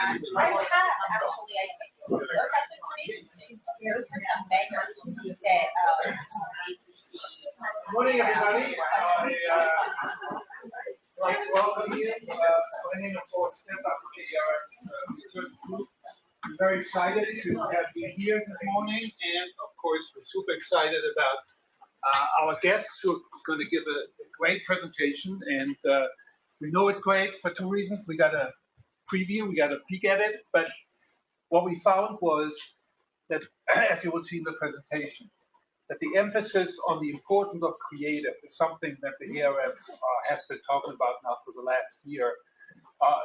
I have actually, I think those are the reasons. Here's for some beggars that Morning, everybody. I'd like to welcome you. My name is Paul Smith. I'm the JetBlues. I'm very excited to have you here this morning, and of course, we're super excited about our guests who are going to give a great presentation. And we know it's great for two reasons. We got a preview, we got a peek at it, but what we found was that, as you will see in the presentation, that the emphasis on the importance of creative is something that the ARF has been talking about now for the last year,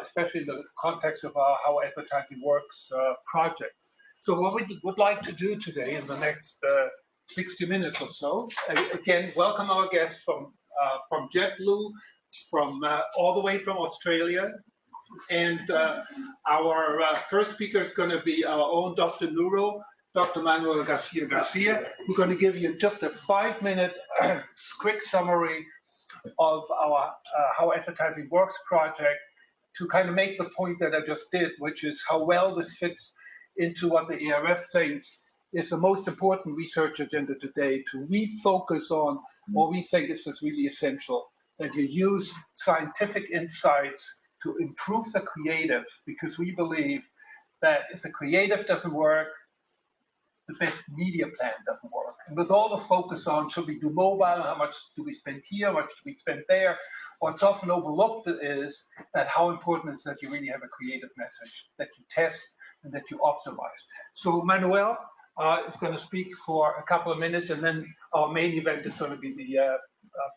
especially in the context of our How Advertising Works project. So what we would like to do today in the next 60 minutes or so, again, welcome our guests from JetBlues, from all the way from Australia. And our first speaker is going to be our own Dr. Neuro, Dr. Manuel Garcia, who's going to give you just a 5-minute quick summary of our How Advertising Works project to kind of make the point that I just did, which is how well this fits into what the ARF thinks is the most important research agenda today, to refocus on what we think is really essential, that you use scientific insights to improve the creative, because we believe that if the creative doesn't work, the best media plan doesn't work. And with all the focus on should we do mobile, how much do we spend here, how much do we spend there, what's often overlooked is that how important it is that you really have a creative message, that you test and that you optimize. So Manuel is going to speak for a couple of minutes, and then our main event is going to be the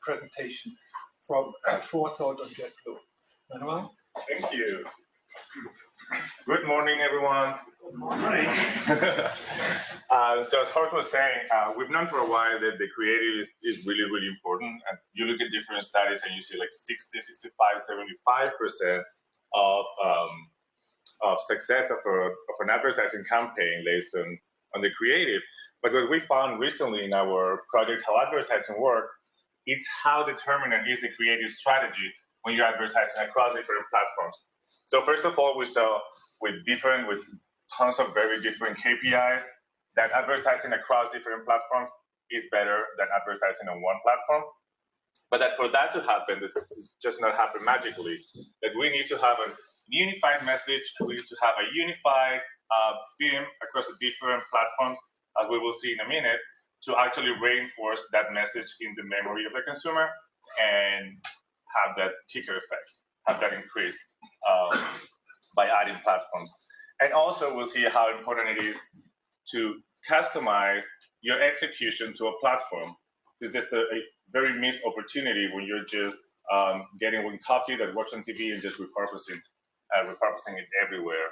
presentation from Forethought on JetBlues. Manuel? Thank you. Good morning, everyone. Good morning. So as Hart was saying, we've known for a while that the creative is really, really important. And you look at different studies and you see like 60, 65, 75% of success of an advertising campaign based on the creative. But what we found recently in our project, How Advertising Works, it's how determinant is the creative strategy when you're advertising across different platforms. So first of all, we saw with tons of very different KPIs that advertising across different platforms is better than advertising on one platform. But that for that to happen, that just not happen magically, that we need to have a unified message, we need to have a unified theme across the different platforms, as we will see in a minute, to actually reinforce that message in the memory of the consumer and have that kicker effect, have that increase by adding platforms. And also we'll see how important it is to customize your execution to a platform. Because there's a very missed opportunity when you're just getting one copy that works on TV and just repurposing it everywhere.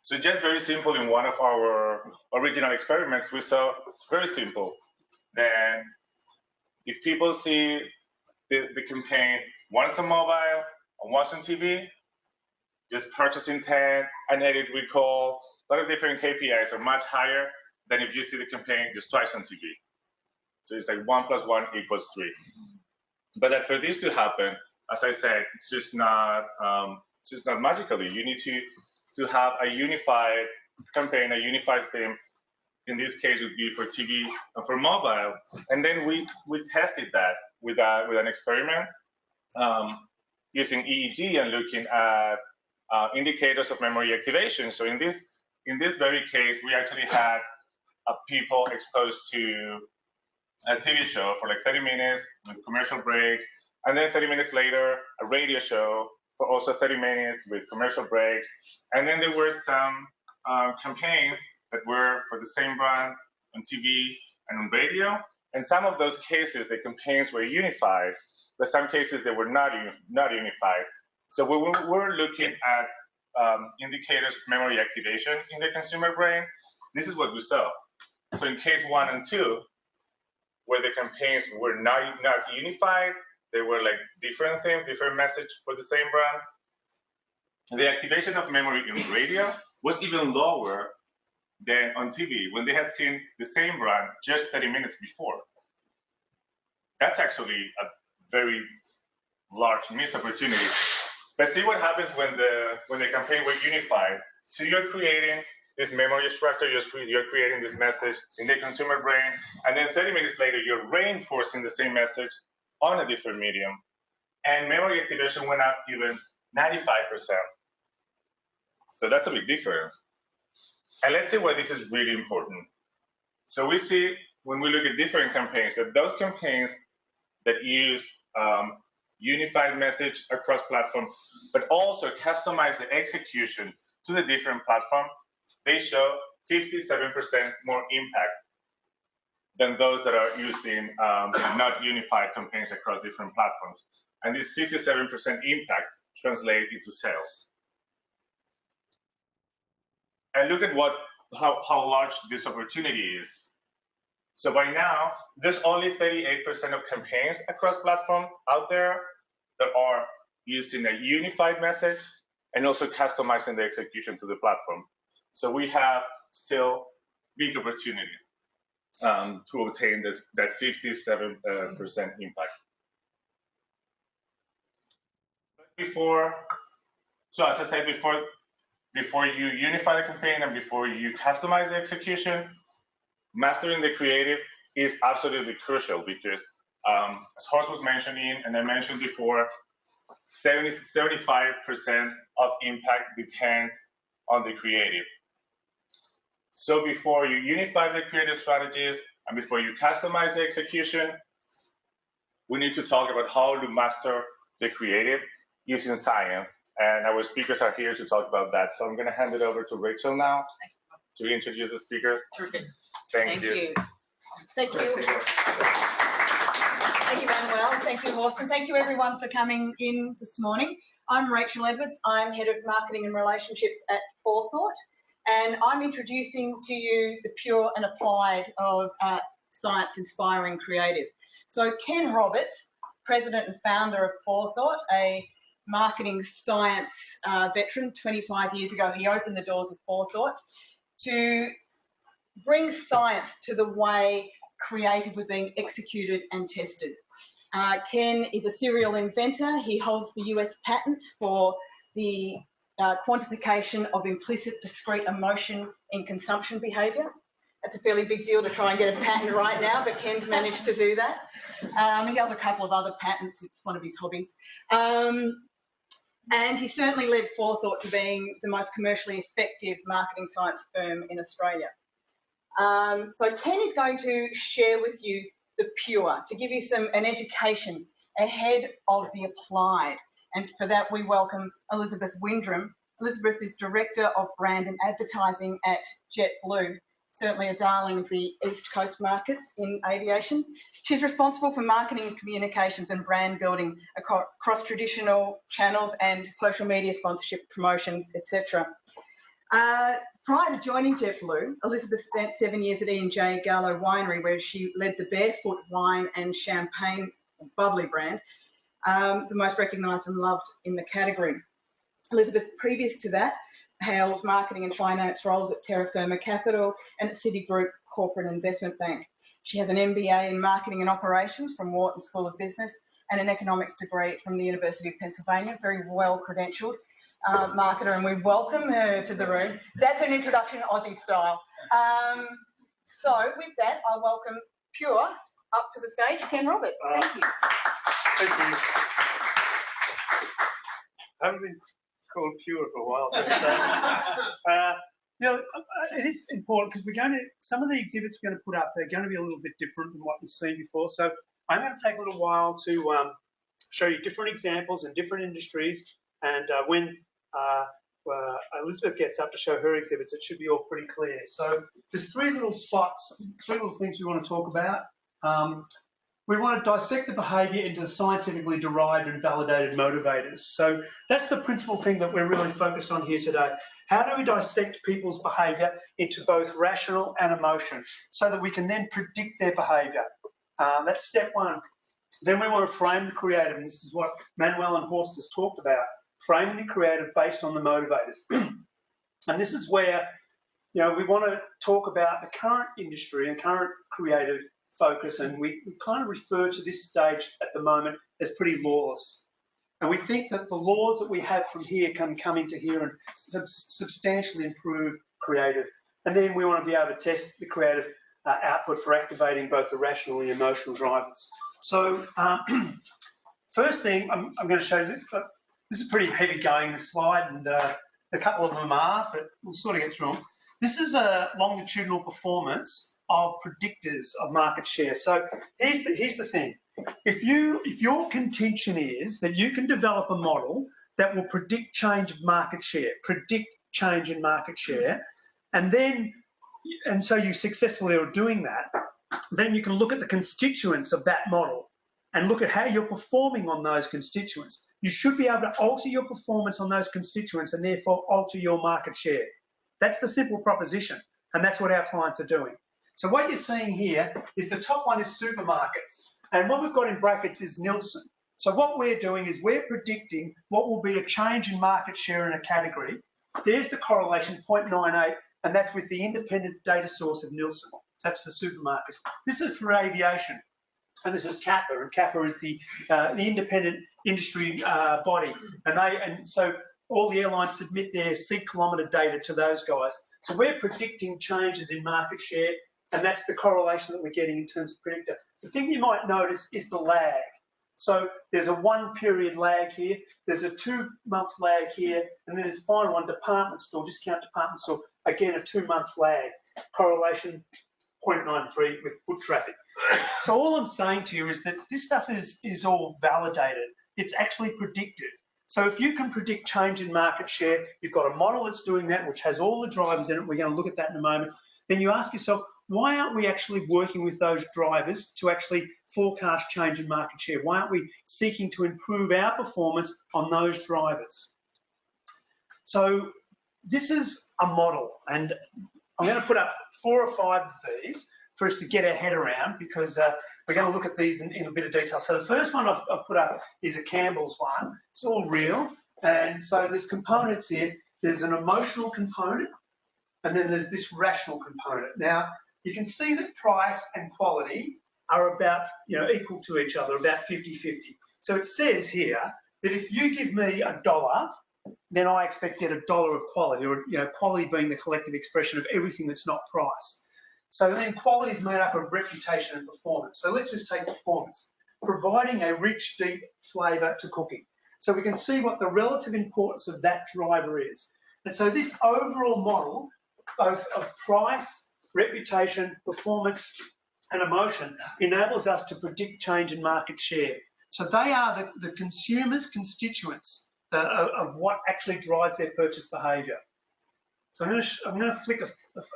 So just very simple, in one of our original experiments, we saw it's very simple. Then if people see the campaign once on mobile and once on TV, just purchase intent, an edit recall, a lot of different KPIs are much higher than if you see the campaign just twice on TV. So it's like 1 + 1 = 3. But that for this to happen, as I said, it's just not magically. You need to have a unified campaign, a unified theme. In this case, would be for TV and for mobile. And then we tested that with an experiment using EEG and looking at indicators of memory activation. So in this very case, we actually had people exposed to a TV show for like 30 minutes with commercial breaks, and then 30 minutes later, a radio show for also 30 minutes with commercial breaks. And then there were some campaigns that were for the same brand on TV and on radio. In some of those cases, the campaigns were unified, but some cases they were not unified. So we were looking at indicators of memory activation in the consumer brain. This is what we saw. So in case 1 and 2, where the campaigns were not unified, they were like different things, different message for the same brand. The activation of memory in radio was even lower than on TV when they had seen the same brand just 30 minutes before. That's actually a very large missed opportunity. But see what happens when the campaign was unified. So you're creating this memory structure, you're creating this message in the consumer brain, and then 30 minutes later, you're reinforcing the same message on a different medium. And memory activation went up even 95%. So that's a big difference. And let's see why this is really important. So we see when we look at different campaigns that those campaigns that use unified message across platforms, but also customize the execution to the different platform, they show 57% more impact than those that are using not unified campaigns across different platforms. And this 57% impact translates into sales. And look at how large this opportunity is. So by now, there's only 38% of campaigns across platform out there that are using a unified message and also customizing the execution to the platform. So we have still big opportunity to obtain that 57% impact. So as I said before you unify the campaign and before you customize the execution, mastering the creative is absolutely crucial because, as Horst was mentioning, and I mentioned before, 75% of impact depends on the creative. So before you unify the creative strategies and before you customize the execution, we need to talk about how to master the creative using science. And our speakers are here to talk about that. So I'm going to hand it over to Rachel now to introduce the speakers. Terrific. Thank you. Thank you. Thank you, Manuel. Thank you, Horst. And thank you, everyone, for coming in this morning. I'm Rachel Edwards. I'm Head of Marketing and Relationships at Forethought. And I'm introducing to you the pure and applied of science-inspiring creative. So Ken Roberts, President and Founder of Forethought, a marketing science veteran, 25 years ago, he opened the doors of Forethought to bring science to the way creative was being executed and tested. Ken is a serial inventor. He holds the US patent for the quantification of implicit discrete emotion in consumption behaviour. That's a fairly big deal to try and get a patent right now, but Ken's managed to do that. He has a couple of other patents. It's one of his hobbies. And he certainly led Forethought to being the most commercially effective marketing science firm in Australia. So Ken is going to share with you the pure, to give you an education ahead of the applied. And for that, we welcome Elizabeth Windrum. Elizabeth is Director of Brand and Advertising at JetBlues, certainly a darling of the East Coast markets in aviation. She's responsible for marketing and communications and brand building across traditional channels and social media sponsorship, promotions, etc. Prior to joining JetBlues, Elizabeth spent 7 years at E&J Gallo Winery, where she led the Barefoot wine and champagne bubbly brand, the most recognised and loved in the category. Elizabeth, previous to that, held marketing and finance roles at Terra Firma Capital and at Citigroup Corporate Investment Bank. She has an MBA in Marketing and Operations from Wharton School of Business and an economics degree from the University of Pennsylvania, very well credentialed marketer, and we welcome her to the room. That's an introduction Aussie style. So with that, I welcome Pure up to the stage, Ken Roberts. Thank you. Thank you. I haven't been called Pure for a while, but you know, it is important because some of the exhibits we're going to put up, they're going to be a little bit different than what you've seen before. So I'm going to take a little while to show you different examples in different industries, and when Elizabeth gets up to show her exhibits, it should be all pretty clear. So there's three little things we want to talk about. We want to dissect the behaviour into scientifically derived and validated motivators. So that's the principal thing that we're really focused on here today. How do we dissect people's behaviour into both rational and emotion so that we can then predict their behaviour? That's step one. Then we want to frame the creative, and this is what Manuel and Horst has talked about, framing the creative based on the motivators. And this is where, you know, we want to talk about the current industry and current creative focus, and we kind of refer to this stage at the moment as pretty lawless. And we think that the laws that we have from here can come into here and substantially improve creative. And then we want to be able to test the creative output for activating both the rational and the emotional drivers. So first thing I'm going to show you, this is pretty heavy going, this slide, and a couple of them are, but we'll sort of get through them. This is a longitudinal performance of predictors of market share. So here's the thing. If your contention is that you can develop a model that will predict change of market share, predict change in market share, and so you successfully are doing that, then you can look at the constituents of that model and look at how you're performing on those constituents. You should be able to alter your performance on those constituents and therefore alter your market share. That's the simple proposition, and that's what our clients are doing. So what you're seeing here is the top one is supermarkets, and what we've got in brackets is Nielsen. So what we're doing is we're predicting what will be a change in market share in a category. There's the correlation, 0.98, and that's with the independent data source of Nielsen. That's for supermarkets. This is for aviation, and this is CAPA, and CAPA is the independent industry body, and so all the airlines submit their seat kilometre data to those guys. So we're predicting changes in market share, and that's the correlation that we're getting in terms of predictor. The thing you might notice is the lag. So there's a 1 period lag here, there's a 2 month lag here, and then there's final one, department store, discount department store, again a 2 month lag. Correlation 0.93 with foot traffic. So all I'm saying to you is that this stuff is all validated. It's actually predictive. So if you can predict change in market share, you've got a model that's doing that, which has all the drivers in it, we're going to look at that in a moment, then you ask yourself, why aren't we actually working with those drivers to actually forecast change in market share? Why aren't we seeking to improve our performance on those drivers? So this is a model, and I'm going to put up 4 or 5 of these for us to get our head around, because we're going to look at these in a bit of detail. So the first one I've put up is a Campbell's one. It's all real, and so there's components here. There's an emotional component, and then there's this rational component. Now, you can see that price and quality are about, equal to each other, about 50-50. So it says here that if you give me $1, then I expect to get $1 of quality, or quality being the collective expression of everything that's not price. So then quality is made up of reputation and performance. So let's just take performance, providing a rich, deep flavour to cooking. So we can see what the relative importance of that driver is. And so this overall model, both of price, reputation, performance, and emotion, enables us to predict change in market share. So they are the consumer's constituents of what actually drives their purchase behaviour. So I'm going to flick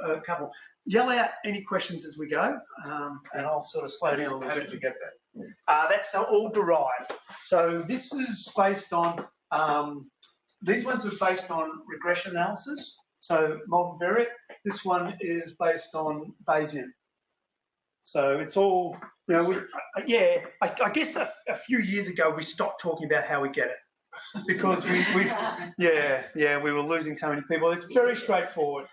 a couple. Yell out any questions as we go, and I'll sort of slow down a little bit. How did you get that? That's all derived. So this is based on, these ones are based on regression analysis. So multivariate. This one is based on Bayesian. So it's all, I guess a few years ago we stopped talking about how we get it, because we were losing so many people. It's very straightforward.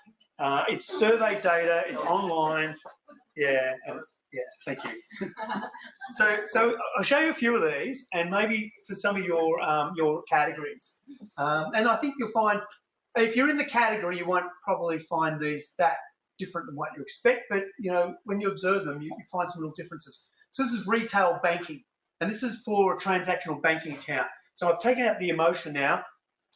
It's survey data. It's online. Thank you. So I'll show you a few of these, and maybe for some of your categories. And I think you'll find, if you're in the category, you won't probably find these that different than what you expect, but when you observe them, you find some little differences. So this is retail banking, and this is for a transactional banking account. So I've taken out the emotion now,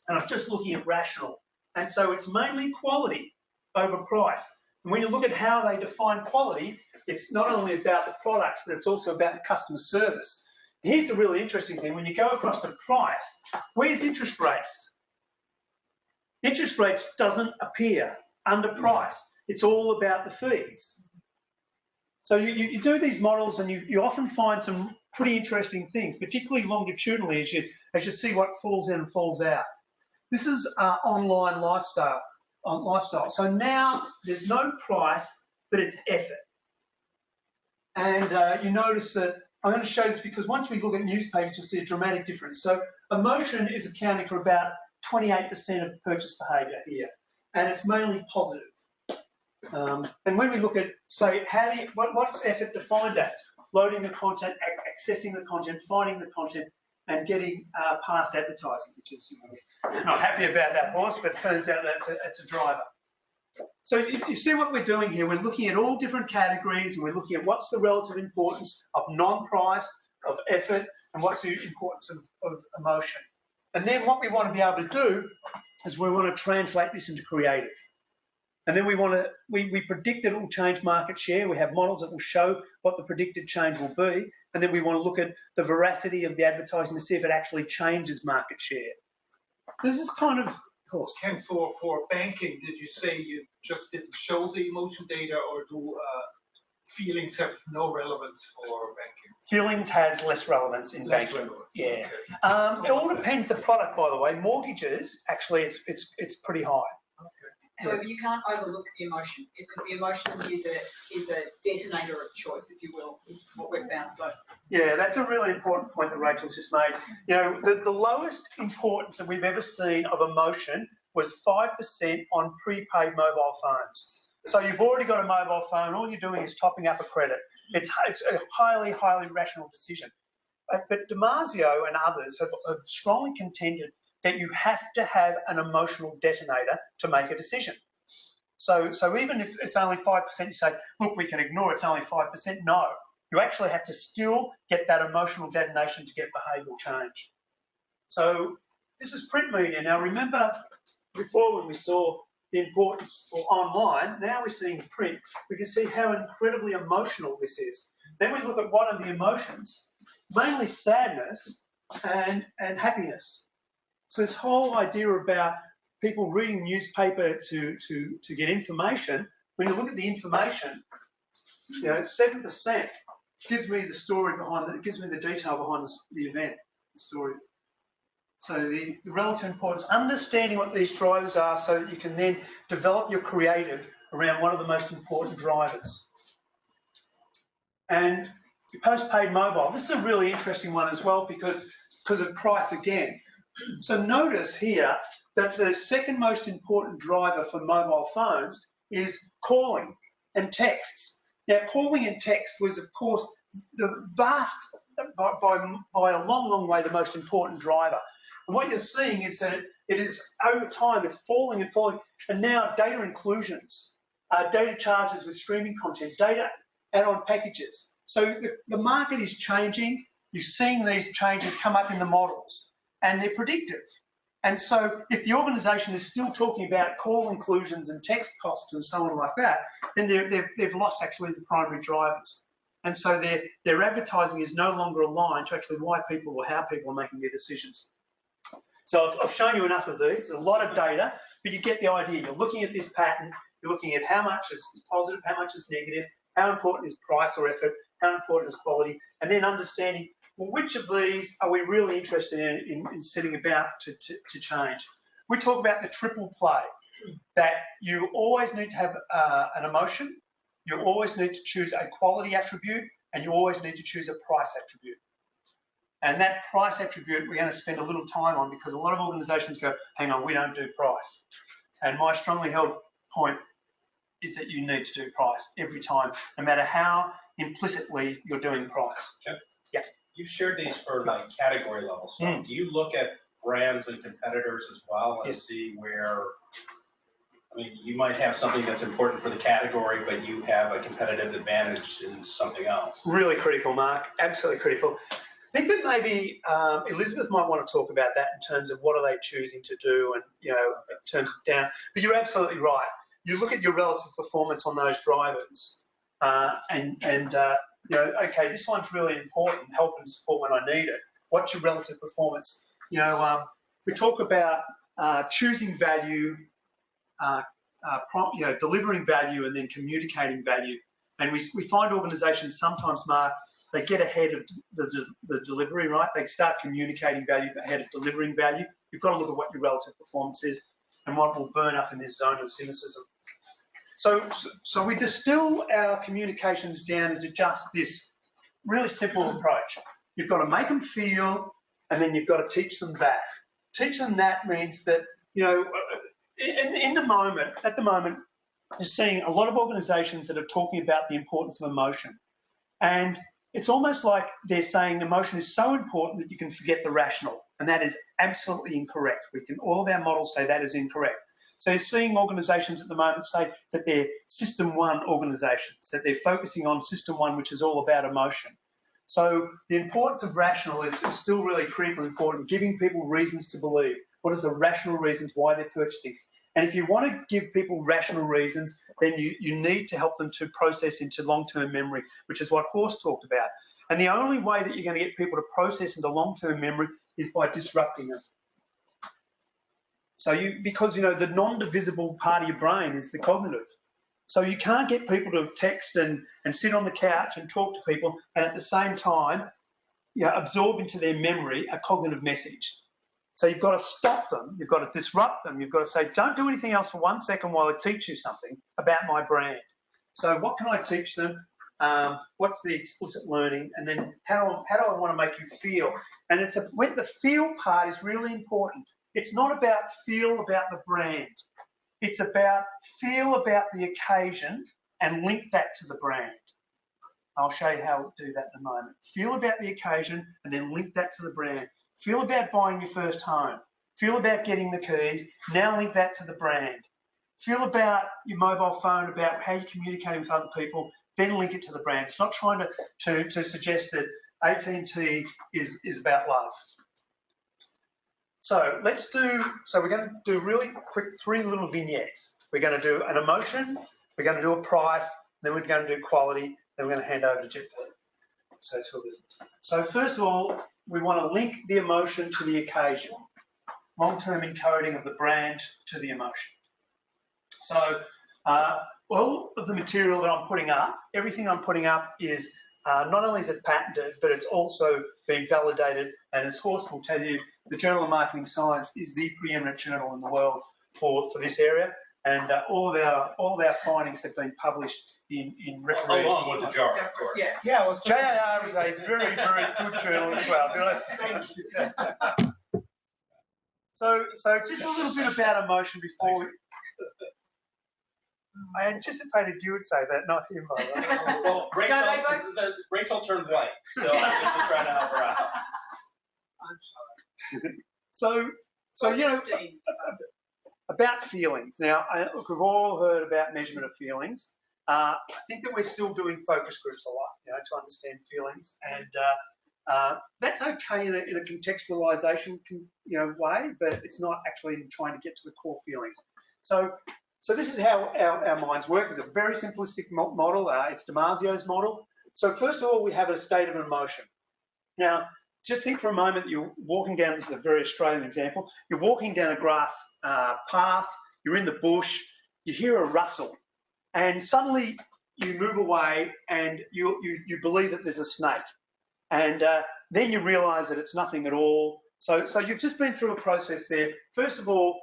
and I'm just looking at rational. And so it's mainly quality over price. And when you look at how they define quality, it's not only about the products, but it's also about the customer service. Here's the really interesting thing. When you go across to price, where's interest rates? Interest rates doesn't appear under price. It's all about the fees. So you do these models, and you often find some pretty interesting things, particularly longitudinally as you see what falls in and falls out. This is online lifestyle. So now there's no price, but it's effort. And you notice that, I'm going to show this because once we look at newspapers, you'll see a dramatic difference. So emotion is accounting for about 28% of purchase behaviour here, and it's mainly positive. And when we look at, so what's effort defined as? Loading the content, accessing the content, finding the content, and getting past advertising, which is, not happy about that horse, but it turns out that it's a driver. So you see what we're doing here. We're looking at all different categories, and we're looking at what's the relative importance of non-price, of effort, and what's the importance of emotion. And then what we want to be able to do is we want to translate this into creative. And then we predict that it will change market share. We have models that will show what the predicted change will be. And then we want to look at the veracity of the advertising to see if it actually changes market share. This is kind of course. Ken, for banking, did you say you just didn't show the emotion data, or do feelings have no relevance for banking? Feelings has less relevance in banking. Yeah. Okay. It all depends the product, by the way. Mortgages, actually, it's pretty high. However, you can't overlook the emotion, because the emotion is a detonator of choice, if you will, is what we've found. So yeah, that's a really important point that Rachel's just made. You know, the lowest importance that we've ever seen of emotion was 5% on prepaid mobile phones. So you've already got a mobile phone, all you're doing is topping up a credit. It's a highly, highly rational decision. But Damasio and others have strongly contended that you have to have an emotional detonator to make a decision. So even if it's only 5%, you say, look, we can ignore it's only 5%. No, you actually have to still get that emotional detonation to get behavioural change. So this is print media. Now remember before when we saw the importance for online, now we're seeing print. We can see how incredibly emotional this is. Then we look at what are the emotions, mainly sadness and happiness. So this whole idea about people reading the newspaper to get information, when you look at the information, you know, 7% gives me the story behind it, it gives me the detail behind the event, the story. So the relative importance, understanding what these drivers are so that you can then develop your creative around one of the most important drivers. And postpaid mobile, this is a really interesting one as well because of price again. So notice here that the second most important driver for mobile phones is calling and texts. Now, calling and text was, of course, the vast, by a long, long way, the most important driver. And what you're seeing is that it is, over time, it's falling and falling. And now data inclusions, data charges with streaming content, data add-on packages. So the market is changing. You're seeing these changes come up in the models. And they're predictive. And so if the organisation is still talking about call inclusions and text costs and so on like that, then they've lost actually the primary drivers. And so their advertising is no longer aligned to actually why people or how people are making their decisions. So I've shown you enough of these. There's a lot of data, but you get the idea. You're looking at this pattern. You're looking at how much is positive, how much is negative, how important is price or effort, how important is quality, and then understanding, well, which of these are we really interested in setting about to change? We talk about the triple play, that you always need to have an emotion, you always need to choose a quality attribute, and you always need to choose a price attribute. And that price attribute we're going to spend a little time on because a lot of organisations go, hang on, we don't do price. And my strongly held point is that you need to do price every time, no matter how implicitly you're doing price. Okay. Yeah. You've shared these for like category levels. So do you look at brands and competitors as well and see where, I mean, you might have something that's important for the category, but you have a competitive advantage in something else? Really critical, Mark. Absolutely critical. I think that maybe Elizabeth might want to talk about that in terms of what are they choosing to do and, you know, in terms of down. But you're absolutely right. You look at your relative performance on those drivers you know, okay, this one's really important, help and support when I need it. What's your relative performance? You know, we talk about choosing value, you know, delivering value and then communicating value. And we find organisations sometimes, Mark, they get ahead of the delivery, right? They start communicating value ahead of delivering value. You've got to look at what your relative performance is and what will burn up in this zone of cynicism. So we distill our communications down into just this really simple approach. You've got to make them feel, and then you've got to teach them that. Teach them that means that, you know, at the moment, you're seeing a lot of organisations that are talking about the importance of emotion. And it's almost like they're saying emotion is so important that you can forget the rational, and that is absolutely incorrect. All of our models say that is incorrect. So you're seeing organisations at the moment say that they're system one organisations, that they're focusing on system one, which is all about emotion. So the importance of rational is still really critically important, giving people reasons to believe. What is the rational reasons why they're purchasing? And if you want to give people rational reasons, then you need to help them to process into long-term memory, which is what Horst talked about. And the only way that you're going to get people to process into long-term memory is by disrupting them. So because the non-divisible part of your brain is the cognitive. So you can't get people to text and sit on the couch and talk to people and at the same time absorb into their memory a cognitive message. So you've got to stop them, you've got to disrupt them, you've got to say, don't do anything else for 1 second while I teach you something about my brand. So what can I teach them? What's the explicit learning? And then how do I want to make you feel? And when the feel part is really important. It's not about feel about the brand. It's about feel about the occasion and link that to the brand. I'll show you how to do that in a moment. Feel about the occasion and then link that to the brand. Feel about buying your first home. Feel about getting the keys. Now link that to the brand. Feel about your mobile phone, about how you're communicating with other people, then link it to the brand. It's not trying to suggest that AT&T is about love. So we're going to do really quick 3 little vignettes. We're going to do an emotion, we're going to do a price, then we're going to do quality, then we're going to hand over to JetBlues. So first of all, we want to link the emotion to the occasion. Long-term encoding of the brand to the emotion. So all of the material that I'm putting up, everything I'm putting up is not only is it patented, but it's also been validated. And as Horst will tell you, the Journal of Marketing Science is the preeminent journal in the world for this area. And all of our findings have been published in refereed. Along with the jar, of course. Yeah. Well, JAR is a very, very good journal as well. Thank you. So just a little bit about emotion before we... I anticipated you would say that, not him. Well, Rachel turned white, so I just was trying to help her out. I'm sorry. So about feelings. Now, look, we've all heard about measurement of feelings. I think that we're still doing focus groups a lot, to understand feelings, and that's okay in a contextualization, way, but it's not actually trying to get to the core feelings. So this is how our minds work. It's a very simplistic model. It's Damasio's model. So first of all, we have a state of emotion. Now, just think for a moment that you're walking down, this is a very Australian example, you're walking down a grass path, you're in the bush, you hear a rustle, and suddenly you move away and you believe that there's a snake. And then you realise that it's nothing at all. So you've just been through a process there. First of all,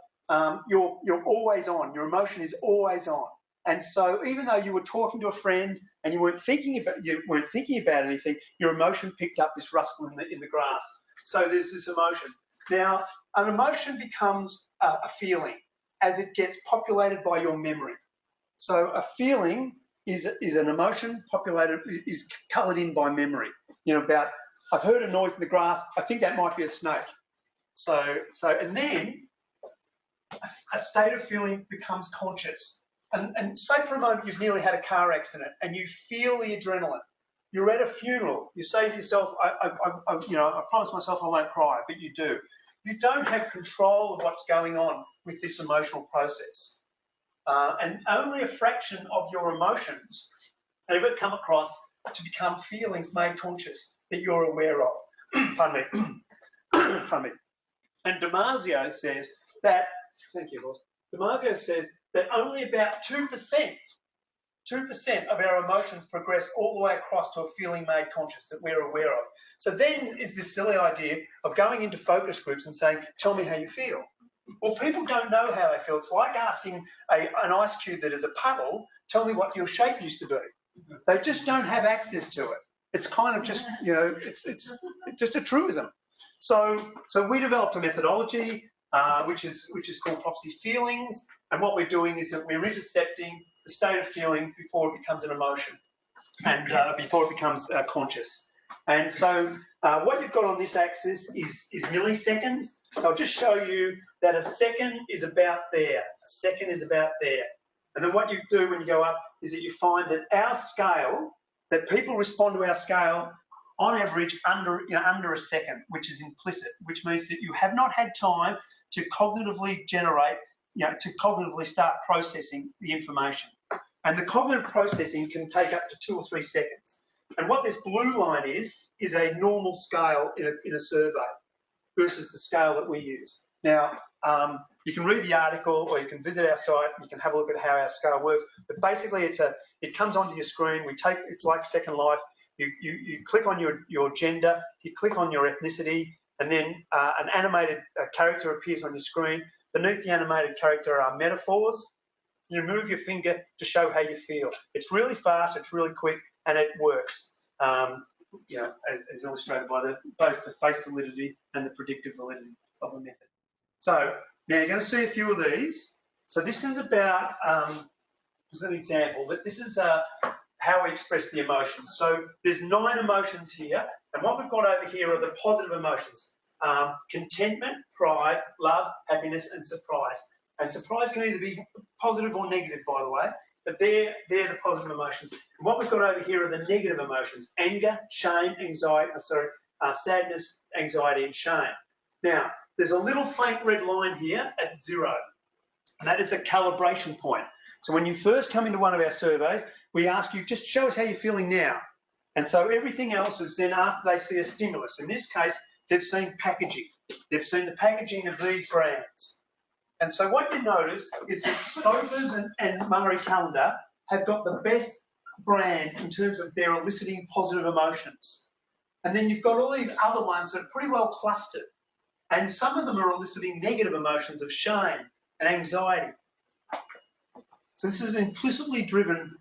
you're always on. Your emotion is always on. And so even though you were talking to a friend and you weren't thinking about anything, your emotion picked up this rustle in the grass. So there's this emotion. Now, an emotion becomes a feeling as it gets populated by your memory. So a feeling is an emotion is coloured in by memory. About I've heard a noise in the grass. I think that might be a snake. And then a state of feeling becomes conscious. And say for a moment you've nearly had a car accident and you feel the adrenaline. You're at a funeral. You say to yourself, I promise myself I won't cry, but you do. You don't have control of what's going on with this emotional process. And only a fraction of your emotions ever come across to become feelings made conscious that you're aware of. Pardon me. Pardon me. And Damasio says that, thank you, Horst. Damasio says that only about 2% of our emotions progress all the way across to a feeling made conscious that we're aware of. So then is this silly idea of going into focus groups and saying, tell me how you feel. Well, people don't know how they feel. It's like asking an ice cube that is a puddle, tell me what your shape used to be. They just don't have access to it. It's kind of just, it's just a truism. So we developed a methodology which is called prophecy feelings, and what we're doing is that we're intercepting the state of feeling before it becomes an emotion. and before it becomes conscious. And so what you've got on this axis is milliseconds. So I'll just show you that a second is about there. A second is about there. And then what you do when you go up is that you find that our scale, that people respond to our scale on average under a second, which is implicit, which means that you have not had time to cognitively generate, to cognitively start processing the information. And the cognitive processing can take up to 2 or 3 seconds. And what this blue line is a normal scale in a survey versus the scale that we use. Now, you can read the article or you can visit our site and you can have a look at how our scale works. But basically, it comes onto your screen. It's like Second Life. You click on your gender, you click on your ethnicity, and then an animated character appears on your screen. Beneath the animated character are metaphors. You move your finger to show how you feel. It's really fast, it's really quick, and it works. As illustrated by both the face validity and the predictive validity of the method. So now you're going to see a few of these. So this is about, as an example, but this is how we express the emotions. So there's 9 emotions here, and what we've got over here are the positive emotions. Contentment, pride, love, happiness, and surprise. And surprise can either be positive or negative, by the way, but they're the positive emotions. And what we've got over here are the negative emotions: anger, shame, sadness, anxiety, and shame. Now, there's a little faint red line here at 0, and that is a calibration point. So when you first come into one of our surveys, we ask you, just show us how you're feeling now. And so everything else is then after they see a stimulus. In this case, they've seen packaging. They've seen the packaging of these brands. And so what you notice is that Stouffer's and Marie Callender have got the best brands in terms of their eliciting positive emotions. And then you've got all these other ones that are pretty well clustered. And some of them are eliciting negative emotions of shame and anxiety. So this is an implicitly driven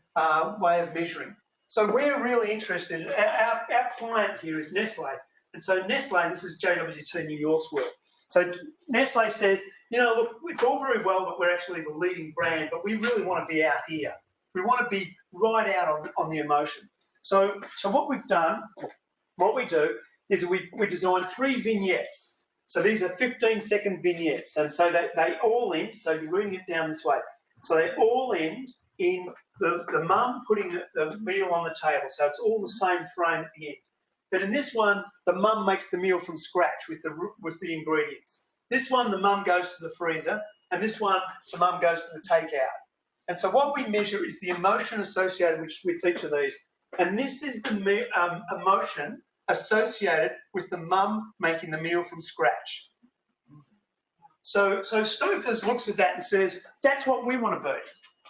way of measuring. So we're really interested, our client here is Nestle. And so Nestle, this is JWT New York's work. So Nestle says, look, it's all very well that we're actually the leading brand, but we really want to be out here. We want to be right out on the emotion. So what we've done, what we do, is we design 3 vignettes. So these are 15-second vignettes. And so they all end, so you're reading it down this way. So they all end in the mum putting the meal on the table. So it's all the same frame at the end. But in this one, the mum makes the meal from scratch with the ingredients. This one, the mum goes to the freezer, and this one, the mum goes to the takeout. And so what we measure is the emotion associated with each of these. And this is the emotion associated with the mum making the meal from scratch. So Stouffer's looks at that and says, that's what we want to be.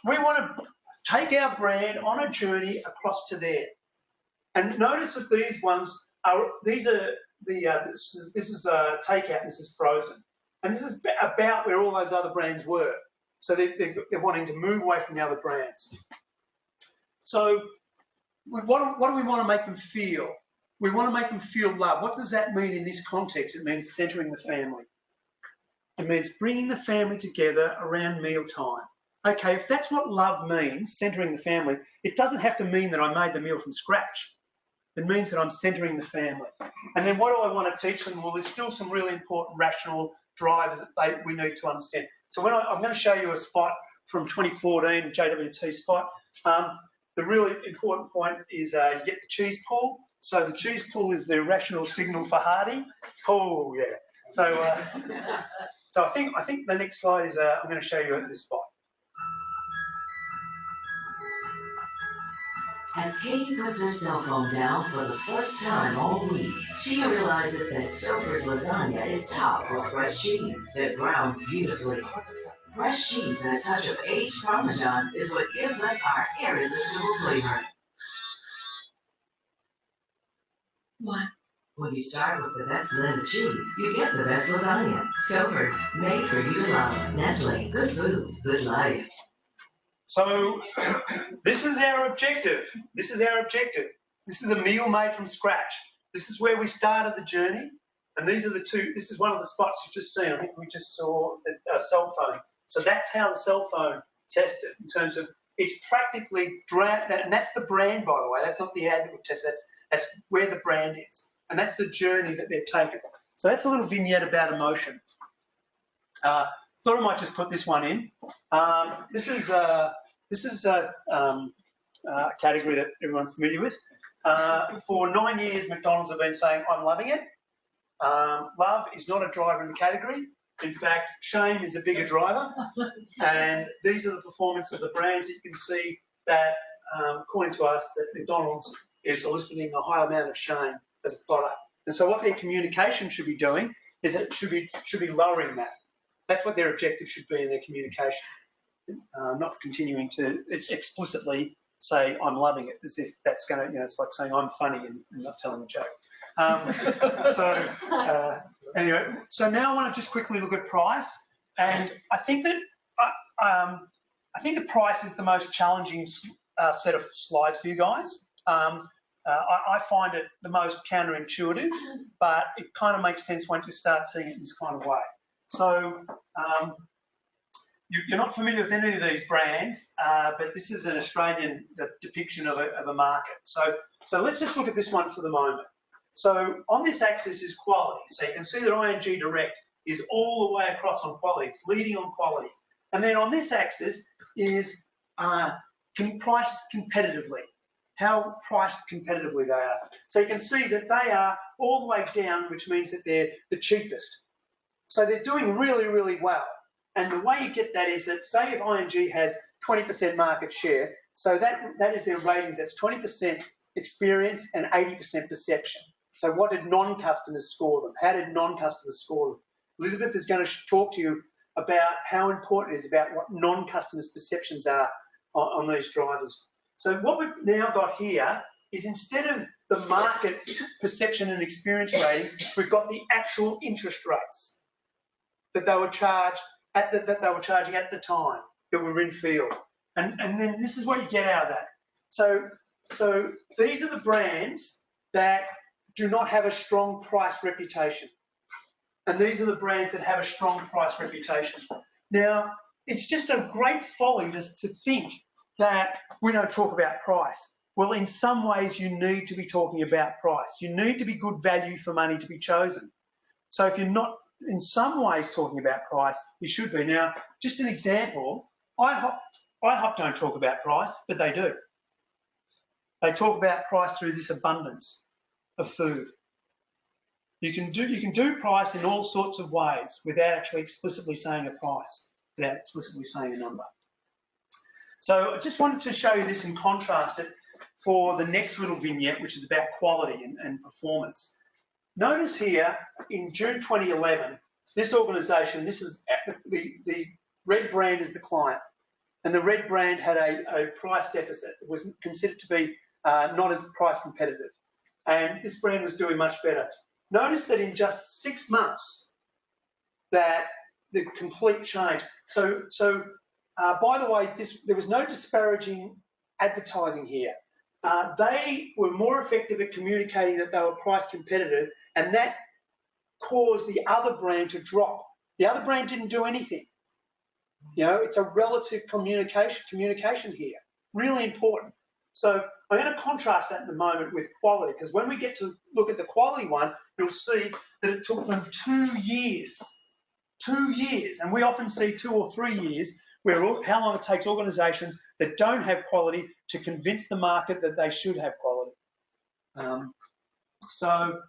We want to take our brand on a journey across to there. And notice that these ones are, this is takeout, this is frozen. And this is about where all those other brands were. So they're wanting to move away from the other brands. So what do we want to make them feel? We want to make them feel love. What does that mean in this context? It means centering the family. It means bringing the family together around mealtime. Okay, if that's what love means, centering the family, it doesn't have to mean that I made the meal from scratch. It means that I'm centering the family. And then what do I want to teach them? Well, there's still some really important rational drivers that we need to understand. So I'm going to show you a spot from 2014, JWT spot. The really important point is you get the cheese pull. So the cheese pull is the rational signal for Hardy. Oh, yeah. So I think the next slide is I'm going to show you at this spot. As Katie puts her cell phone down for the first time all week, she realizes that Stouffer's lasagna is topped with fresh cheese that browns beautifully. Fresh cheese and a touch of aged Parmesan is what gives us our irresistible flavor. What? When you start with the best blend of cheese, you get the best lasagna. Stouffer's, made for you to love. Nestle, good food, good life. So this is our objective. This is our objective. This is a meal made from scratch. This is where we started the journey. And these are the two. This is one of the spots you've just seen. I think we just saw the cell phone. So that's how the cell phone tested in terms of it's practically and that's the brand, by the way. That's not the ad that we've tested. That's where the brand is, and that's the journey that they've taken. So that's a little vignette about emotion. Thought I might just put this one in. This is a category that everyone's familiar with. For 9 years, McDonald's have been saying, "I'm loving it." Love is not a driver in the category. In fact, shame is a bigger driver. And these are the performance of the brands that you can see that, according to us, that McDonald's is eliciting a high amount of shame as a product. And so what their communication should be doing is it should be lowering that. That's what their objective should be in their communication, not continuing to explicitly say, "I'm loving it," as if that's going to, it's like saying, "I'm funny," and not telling a joke. Anyway, so now I want to just quickly look at price, and I think that the price is the most challenging set of slides for you guys. I find it the most counterintuitive, but it kind of makes sense once you start seeing it in this kind of way. So you're not familiar with any of these brands, but this is an Australian depiction of a market. So let's just look at this one for the moment. So on this axis is quality. So you can see that ING Direct is all the way across on quality. It's leading on quality. And then on this axis is priced competitively, how priced competitively they are. So you can see that they are all the way down, which means that they're the cheapest. So they're doing really, really well. And the way you get that is that, say if ING has 20% market share, so that is their ratings. That's 20% experience and 80% perception. So what did non-customers score them? How did non-customers score them? Elizabeth is going to talk to you about how important it is about what non-customers' perceptions are on these drivers. So what we've now got here is, instead of the market perception and experience ratings, we've got the actual interest rates that they were charged charging at the time that were in field. And then this is what you get out of that. So these are the brands that do not have a strong price reputation. And these are the brands that have a strong price reputation. Now, it's just a great folly to think that we don't talk about price. Well, in some ways, you need to be talking about price. You need to be good value for money to be chosen. So if you're not in some ways talking about price, you should be. Now, just an example, IHOP don't talk about price, but they do. They talk about price through this abundance of food. You can do price in all sorts of ways without actually explicitly saying a price, without explicitly saying a number. So I just wanted to show you this and contrast it for the next little vignette, which is about quality and performance. Notice here, in June 2011, this organisation, this is the red brand is the client, and the red brand had a price deficit. It was considered to be not as price competitive, and this brand was doing much better. Notice that in just 6 months, that the complete change. So by the way, there was no disparaging advertising here. They were more effective at communicating that they were price competitive, and that caused the other brand to drop. The other brand didn't do anything. It's a relative communication here. Really important. So I'm going to contrast that in a moment with quality, because when we get to look at the quality one, you'll see that it took them 2 years. 2 years, and we often see 2 or 3 years, how long it takes organisations that don't have quality to convince the market that they should have quality. So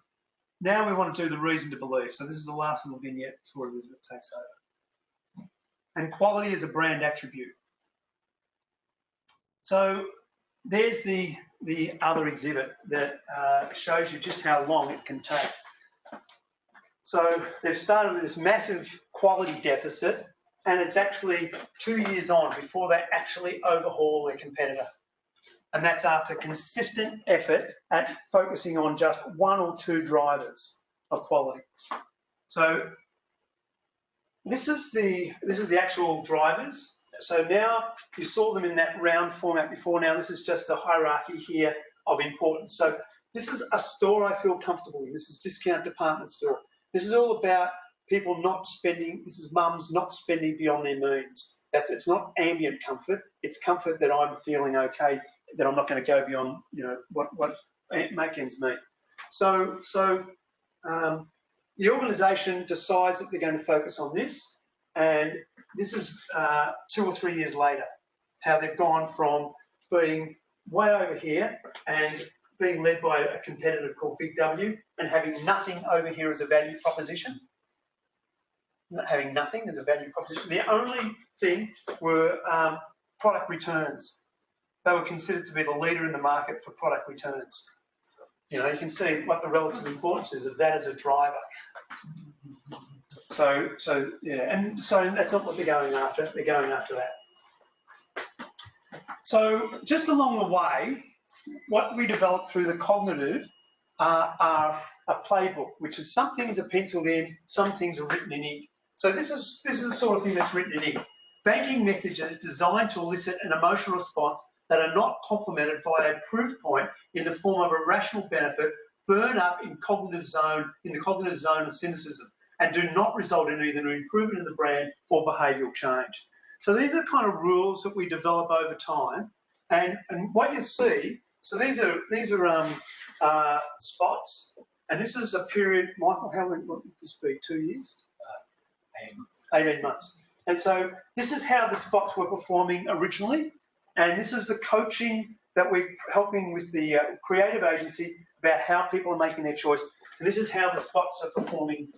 now we want to do the reason to believe. So this is the last little vignette before Elizabeth takes over. And quality is a brand attribute. So there's the other exhibit that shows you just how long it can take. So they've started with this massive quality deficit, and it's actually 2 years on before they actually overhaul their competitor. And that's after consistent effort at focusing on just 1 or 2 drivers of quality. So this is the actual drivers. So now you saw them in that round format before. Now this is just the hierarchy here of importance. So this is a store I feel comfortable in. This is discount department store. This is all about people not spending. This is mums not spending beyond their means. It's not ambient comfort. It's comfort that I'm feeling okay, that I'm not going to go beyond, what make ends meet. So the organisation decides that they're going to focus on this, and this is 2 or 3 years later, how they've gone from being way over here and being led by a competitor called Big W and having nothing over here as a value proposition. Not having nothing as a value proposition. The only thing were product returns. They were considered to be the leader in the market for product returns. You can see what the relative importance is of that as a driver. So yeah, and so that's not what they're going after. They're going after that. So just along the way, what we developed through the cognitive are a playbook, which is some things are penciled in, some things are written in ink. So this is the sort of thing that's written in ink. Banking messages designed to elicit an emotional response that are not complemented by a proof point in the form of a rational benefit burn up in the cognitive zone of cynicism and do not result in either an improvement in the brand or behavioural change. So these are the kind of rules that we develop over time, and what you see. So these are spots, and this is a period. Michael, how long would this be? 2 years? 18 months. And so this is how the spots were performing originally, and this is the coaching that we're helping with the creative agency about how people are making their choice. And this is how the spots are performing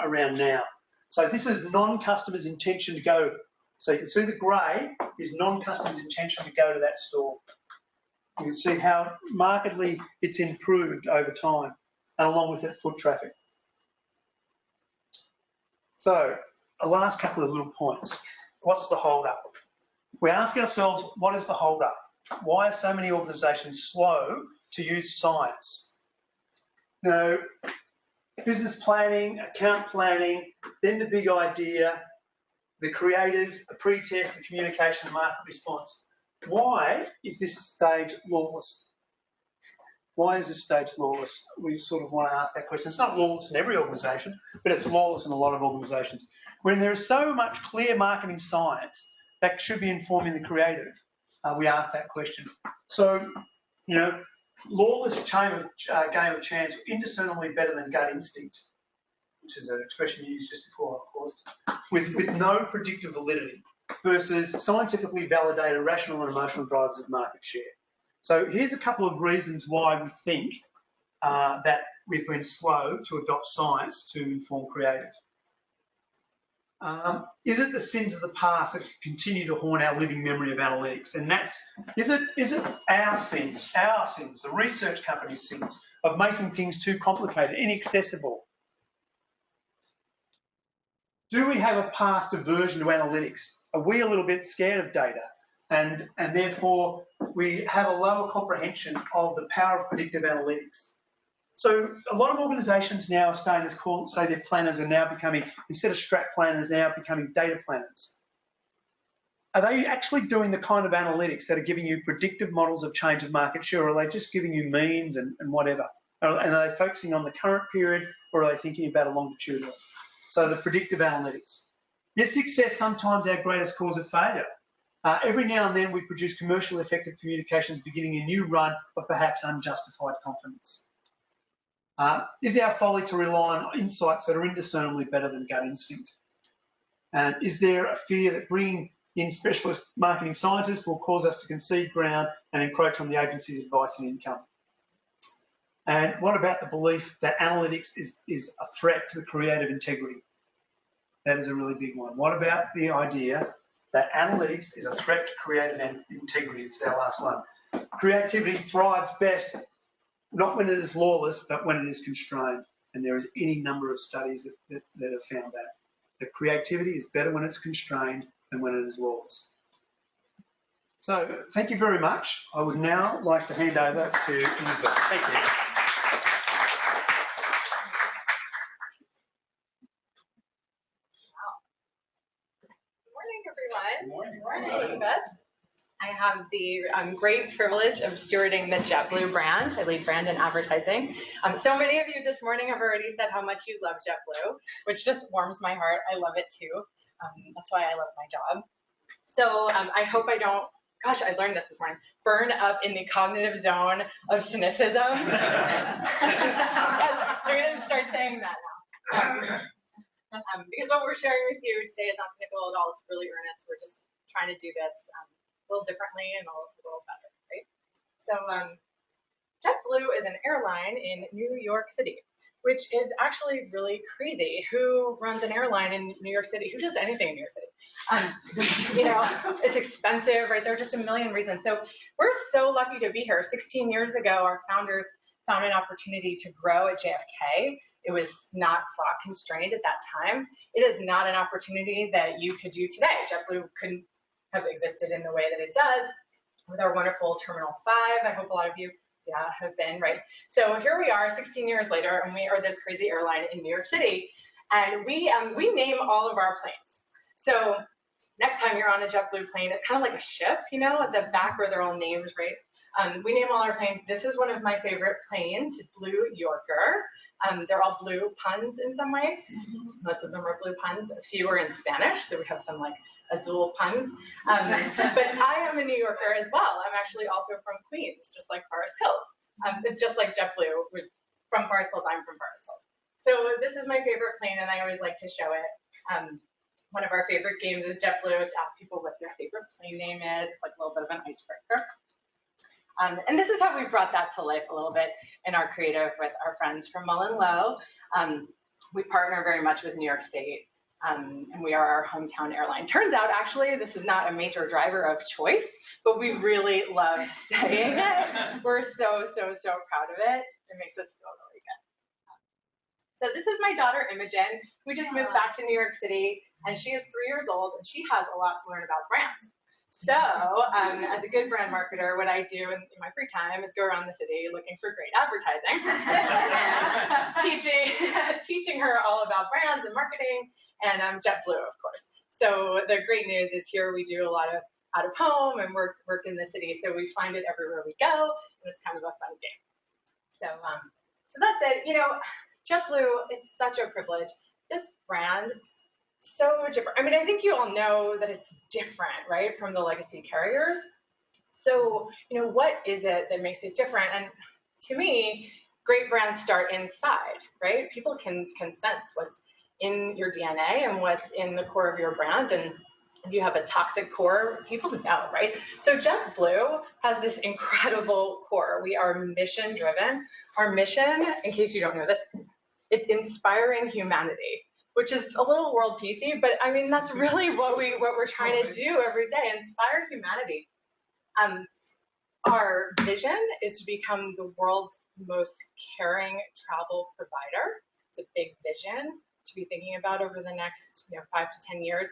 around now. So this is non-customers' intention to go. So you can see the grey is non-customers' intention to go to that store. You can see how markedly it's improved over time, and along with it, foot traffic. So the last couple of little points. What's the hold-up? We ask ourselves, what is the hold-up? Why are so many organisations slow to use science? Business planning, account planning, then the big idea, the creative, the pre-test, the communication, the market response. Why is this stage lawless? Why is this stage lawless? We sort of want to ask that question. It's not lawless in every organisation, but it's lawless in a lot of organisations. When there is so much clear marketing science that should be informing the creative, we ask that question. So, lawless game of chance, indiscernibly better than gut instinct, which is an expression you used just before, of course, with no predictive validity versus scientifically validated rational and emotional drivers of market share. So here's a couple of reasons why we think that we've been slow to adopt science to inform creative. Is it the sins of the past that continue to haunt our living memory of analytics? And is it our sins, the research company's sins of making things too complicated, inaccessible? Do we have a past aversion to analytics? Are we a little bit scared of data? And therefore, we have a lower comprehension of the power of predictive analytics. So a lot of organisations now are starting to say their planners are now becoming, instead of strat planners, now becoming data planners. Are they actually doing the kind of analytics that are giving you predictive models of change of market share, or are they just giving you means and whatever? And are they focusing on the current period, or are they thinking about a longitudinal? So the predictive analytics. Is success sometimes our greatest cause of failure? Every now and then we produce commercially effective communications beginning a new run of perhaps unjustified confidence. Is our folly to rely on insights that are indiscernibly better than gut instinct? And is there a fear that bringing in specialist marketing scientists will cause us to concede ground and encroach on the agency's advice and income? And what about the belief that analytics is a threat to the creative integrity? That is a really big one. What about the idea that analytics is a threat to creative integrity? It's our last one. Creativity thrives best not when it is lawless, but when it is constrained. And there is any number of studies that have found that. That creativity is better when it's constrained than when it is lawless. So thank you very much. I would now like to hand over to Elizabeth. Thank you. Good morning, everyone. Good morning, Elizabeth. I have the great privilege of stewarding the JetBlue brand. I lead brand and advertising. So many of you this morning have already said how much you love JetBlue, which just warms my heart. I love it too. That's why I love my job. So I hope I don't, gosh, I learned this morning, burn up in the cognitive zone of cynicism. I'm going to start saying that now. Because what we're sharing with you today is not cynical at all. It's really earnest. We're just trying to do this a little differently and a little better, right? So JetBlue is an airline in New York City, which is actually really crazy. Who runs an airline in New York City? Who does anything in New York City? You know, it's expensive, right? There are just a million reasons. So we're so lucky to be here. 16 years ago, our founders found an opportunity to grow at JFK. It was not slot constrained at that time. It is not an opportunity that you could do today. JetBlue couldn't have existed in the way that it does with our wonderful Terminal 5. I hope a lot of you have been, right? So here we are 16 years later, and we are this crazy airline in New York City, and we name all of our planes. So next time you're on a JetBlue plane, it's kind of like a ship, you know, at the back where they're all named, right? We name all our planes. This is one of my favorite planes, Blue Yorker. They're all blue puns in some ways. Most of them are blue puns. A few are in Spanish, so we have some like azul puns. But I am a New Yorker as well. I'm actually also from Queens, just like Forest Hills. Just like JetBlue was from Forest Hills, I'm from Forest Hills. So this is my favorite plane, and I always like to show it. One of our favorite games is JetBlue is to ask people what their favorite plane name is. It's like a little bit of an icebreaker. And this is how we brought that to life a little bit in our creative with our friends from Mullen Lowe. We partner very much with New York State, and we are our hometown airline. Turns out, actually, this is not a major driver of choice, but we really love saying it. We're so, so, so proud of it. It makes us feel really good. So this is my daughter, Imogen. We just moved back to New York City, and she is 3 years old, and she has a lot to learn about brands. So as a good brand marketer, what I do in my free time is go around the city looking for great advertising, teaching her all about brands and marketing, and JetBlue, of course. So the great news is here we do a lot of out of home and work in the city, so we find it everywhere we go, and it's kind of a fun game. So that's it. You know, JetBlue, it's such a privilege. This brand, so different. I mean, I think you all know that it's different, right, from the legacy carriers. So, you know, what is it that makes it different? And to me, great brands start inside, right? People can sense what's in your DNA and what's in the core of your brand. And if you have a toxic core, people know, right? So JetBlue has this incredible core. We are mission driven. Our mission, in case you don't know this, it's inspiring humanity, which is a little world PC, but I mean, that's really what we're trying to do every day, inspire humanity. Our vision is to become the world's most caring travel provider. It's a big vision to be thinking about over the next 5 to 10 years.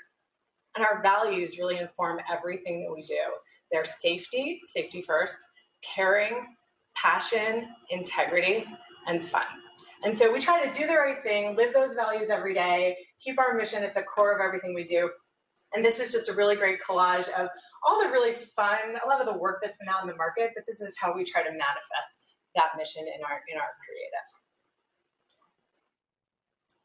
And our values really inform everything that we do. They're safety first, caring, passion, integrity, and fun. And so we try to do the right thing, live those values every day, keep our mission at the core of everything we do. And this is just a really great collage of all the really fun, a lot of the work that's been out in the market, but this is how we try to manifest that mission in our creative.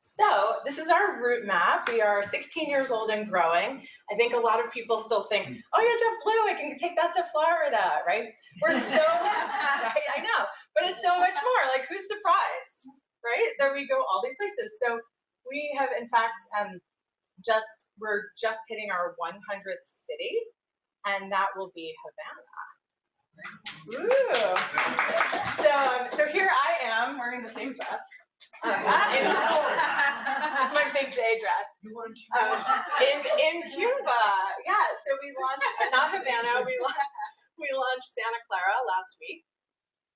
So this is our route map. We are 16 years old and growing. I think a lot of people still think, oh yeah, JetBlue, I can take that to Florida, right? We're so, right, I know, but it's so much more. Like, who's surprised, right? There we go, all these places. So we have, in fact, we're just hitting our 100th city, and that will be Havana. Woo! So here I am wearing the same dress. That's my big J dress. In Cuba, yeah. So we launched not Havana. We launched Santa Clara last week.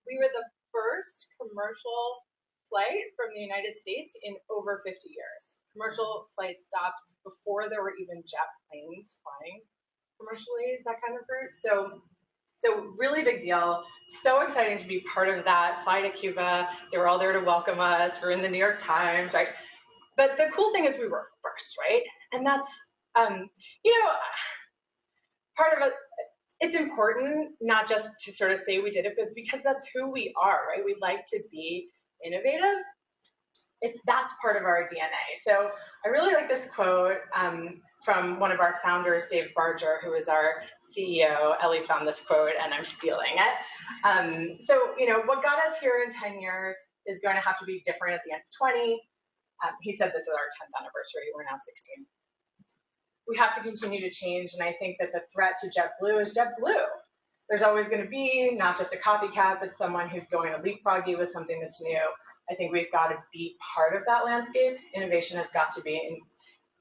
We were the first commercial flight from the United States in over 50 years. Commercial flights stopped before there were even jet planes flying commercially, that kind of route. So really big deal. So exciting to be part of that. Fly to Cuba. They were all there to welcome us. We're in the New York Times, right? But the cool thing is we were first, right? And that's, part of it. it's important not just to sort of say we did it, but because that's who we are, right? We like to be innovative. That's part of our DNA. So I really like this quote from one of our founders, Dave Barger, who is our CEO. Ellie found this quote, and I'm stealing it. So, what got us here in 10 years is going to have to be different at the end of 20. He said this is our 10th anniversary. We're now 16. We have to continue to change, and I think that the threat to JetBlue is JetBlue. There's always going to be not just a copycat, but someone who's going to leapfrog you with something that's new. I think we've got to be part of that landscape. Innovation has got to be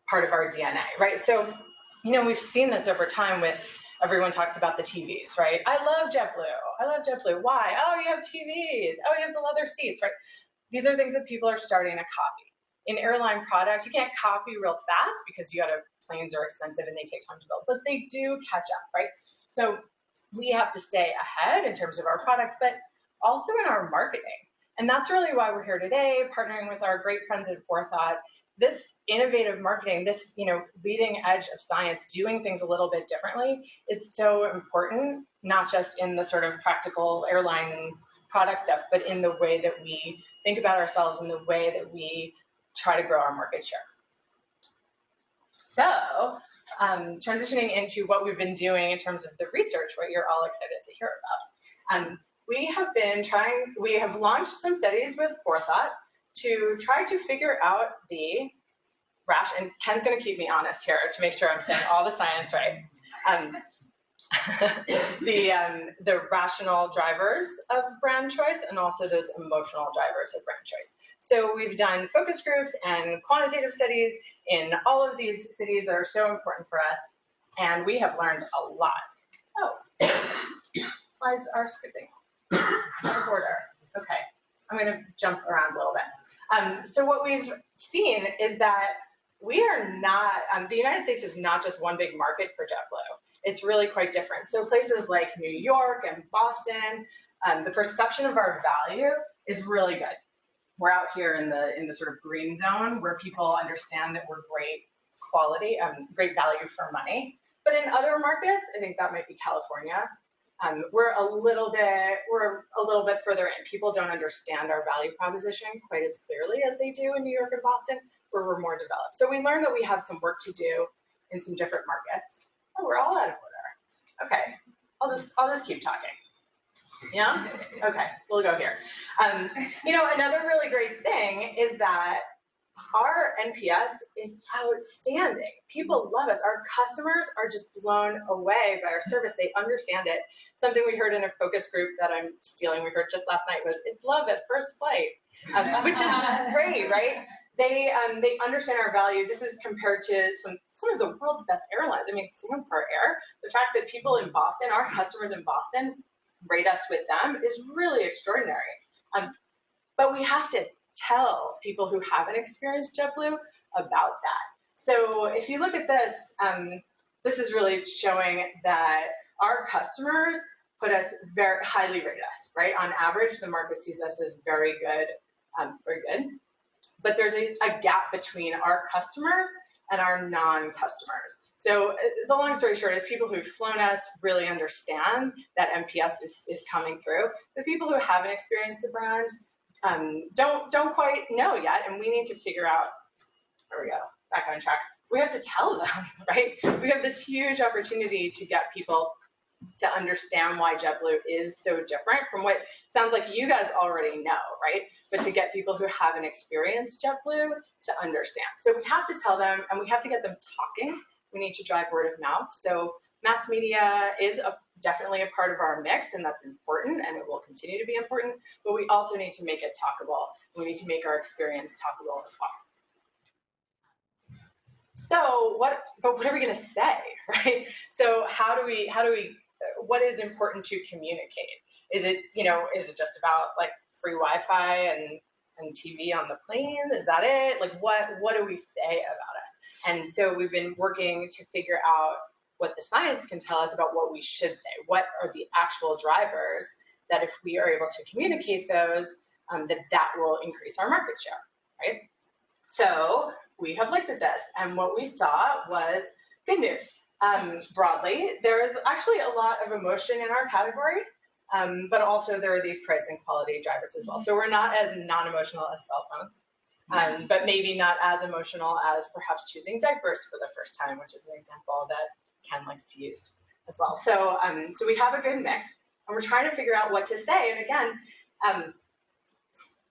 part of our DNA, right? So, we've seen this over time with, everyone talks about the TVs, right? I love JetBlue. Why? Oh, you have TVs. Oh, you have the leather seats, right? These are things that people are starting to copy. In airline product, you can't copy real fast because planes are expensive and they take time to build, but they do catch up, right? So we have to stay ahead in terms of our product, but also in our marketing. And that's really why we're here today, partnering with our great friends at Forethought. This innovative marketing, this leading edge of science, doing things a little bit differently is so important, not just in the sort of practical airline product stuff, but in the way that we think about ourselves and the way that we try to grow our market share. So, transitioning into what we've been doing in terms of the research, what you're all excited to hear about. We have launched some studies with Forethought to try to figure out the and Ken's going to keep me honest here to make sure I'm saying all the science right. The rational drivers of brand choice and also those emotional drivers of brand choice. So we've done focus groups and quantitative studies in all of these cities that are so important for us, and we have learned a lot. Oh, slides are skipping. Out of order. Okay, I'm going to jump around a little bit. So what we've seen is that we are not, the United States is not just one big market for JetBlue. It's really quite different. So places like New York and Boston, the perception of our value is really good. We're out here in the sort of green zone where people understand that we're great quality, great value for money. But in other markets, I think that might be California. We're a little bit further in. People don't understand our value proposition quite as clearly as they do in New York and Boston, where we're more developed. So we learned that we have some work to do in some different markets. Oh, we're all out of order. Okay, I'll just keep talking. Yeah? Okay, we'll go here. Another really great thing is that our NPS is outstanding. People love us. Our customers are just blown away by our service. They understand it. Something we heard in a focus group that I'm stealing, we heard just last night, was it's love at first flight, which is great, right? They understand our value. This is compared to some of the world's best airlines. I mean, Singapore Air, the fact that people in Boston, our customers in Boston, rate us with them is really extraordinary. But we have to tell people who haven't experienced JetBlue about that. So if you look at this, this is really showing that our customers put us very highly rate us, right? On average, the market sees us as very good, very good. But there's a gap between our customers and our non-customers. So the long story short is people who've flown us really understand that NPS is coming through. The people who haven't experienced the brand don't quite know yet, and we need to figure out, there we go, back on track. We have to tell them, right? We have this huge opportunity to get people to understand why JetBlue is so different from what sounds like you guys already know, right? But to get people who haven't experienced JetBlue to understand. So we have to tell them, and we have to get them talking. We need to drive word of mouth. So mass media is definitely a part of our mix, and that's important, and it will continue to be important, but we also need to make it talkable. We need to make our experience talkable as well. So what are we going to say, right? So what is important to communicate? Is it just about like free Wi-Fi and TV on the plane? Is that it? Like what do we say about us? And so we've been working to figure out what the science can tell us about what we should say. What are the actual drivers that if we are able to communicate those, that will increase our market share, right? So we have looked at this, and what we saw was good news. broadly. There is actually a lot of emotion in our category, but also there are these price and quality drivers as well. So we're not as non-emotional as cell phones, but maybe not as emotional as perhaps choosing diapers for the first time, which is an example that Ken likes to use as well. So, so we have a good mix, and we're trying to figure out what to say. And again,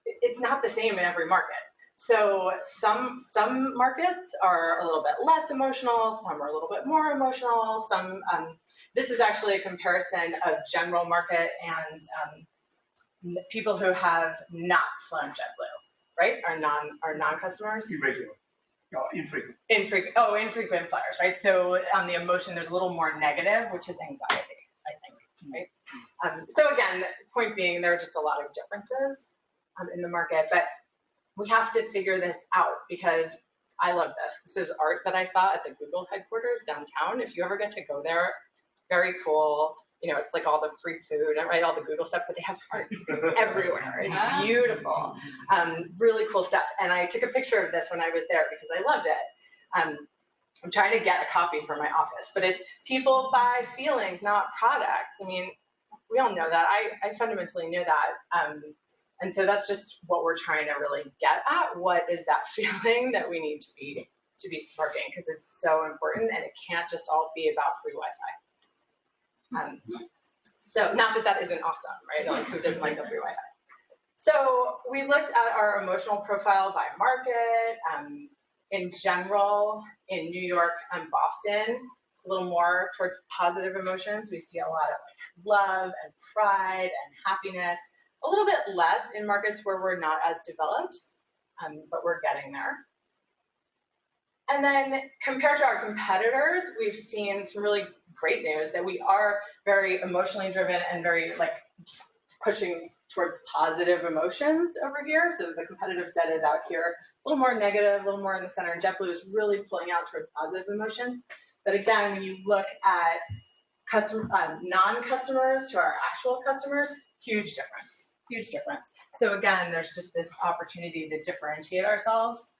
it's not the same in every market. So some markets are a little bit less emotional, some are a little bit more emotional, some, this is actually a comparison of general market and people who have not flown JetBlue, right? Are non-customers. Irregular. Infrequent. Infrequent flyers, right? So on the emotion, there's a little more negative, which is anxiety, I think, right? So again, point being, there are just a lot of differences in the market, but we have to figure this out because I love this. This is art that I saw at the Google headquarters downtown. If you ever get to go there, very cool. You know, it's like all the free food, right? All the Google stuff, but they have art everywhere. It's beautiful. Really cool stuff. And I took a picture of this when I was there because I loved it. I'm trying to get a copy for my office, but it's people buy feelings, not products. I mean, we all know that. I fundamentally knew that. And so that's just what we're trying to really get at. What is that feeling that we need to be sparking? Because it's so important, and it can't just all be about free Wi-Fi. So not that that isn't awesome, right? Like, who doesn't like the free Wi-Fi? So we looked at our emotional profile by market. In general, in New York and Boston, a little more towards positive emotions. We see a lot of like love and pride and happiness. A little bit less in markets where we're not as developed, but we're getting there. And then compared to our competitors, we've seen some really great news that we are very emotionally driven and very like pushing towards positive emotions over here. So the competitive set is out here, a little more negative, a little more in the center, and JetBlue is really pulling out towards positive emotions. But again, when you look at non-customers to our actual customers, huge difference. Huge difference. So again, there's just this opportunity to differentiate ourselves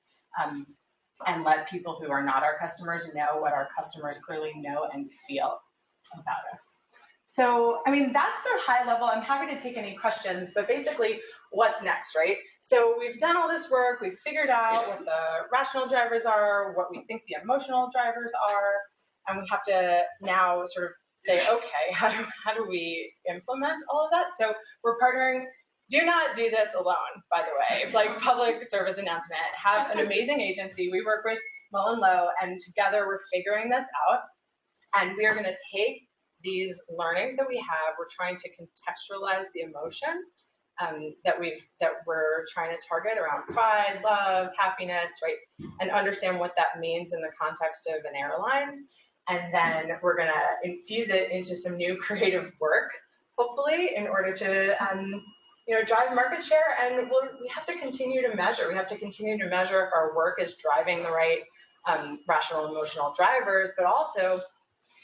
and let people who are not our customers know what our customers clearly know and feel about us. So, I mean, that's the high level. I'm happy to take any questions, but basically, what's next, right? So we've done all this work. We've figured out what the rational drivers are, what we think the emotional drivers are, and we have to now sort of say, okay, how do we implement all of that? So we're partnering. Do not do this alone, by the way. Like, public service announcement, have an amazing agency. We work with Mullen Lowe, and together we're figuring this out. And we are going to take these learnings that we have. We're trying to contextualize the emotion that we're trying to target around pride, love, happiness, right? And understand what that means in the context of an airline. And then we're going to infuse it into some new creative work, hopefully, in order to drive market share. And we have to continue to measure. We have to continue to measure if our work is driving the right rational emotional drivers, but also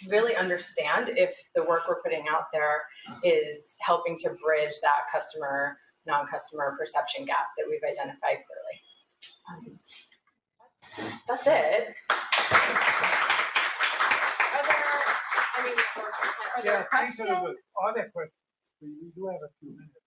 really understand if the work we're putting out there is helping to bridge that customer, non-customer perception gap that we've identified clearly. That's it. Are there questions? Are there questions? We do have a few minutes.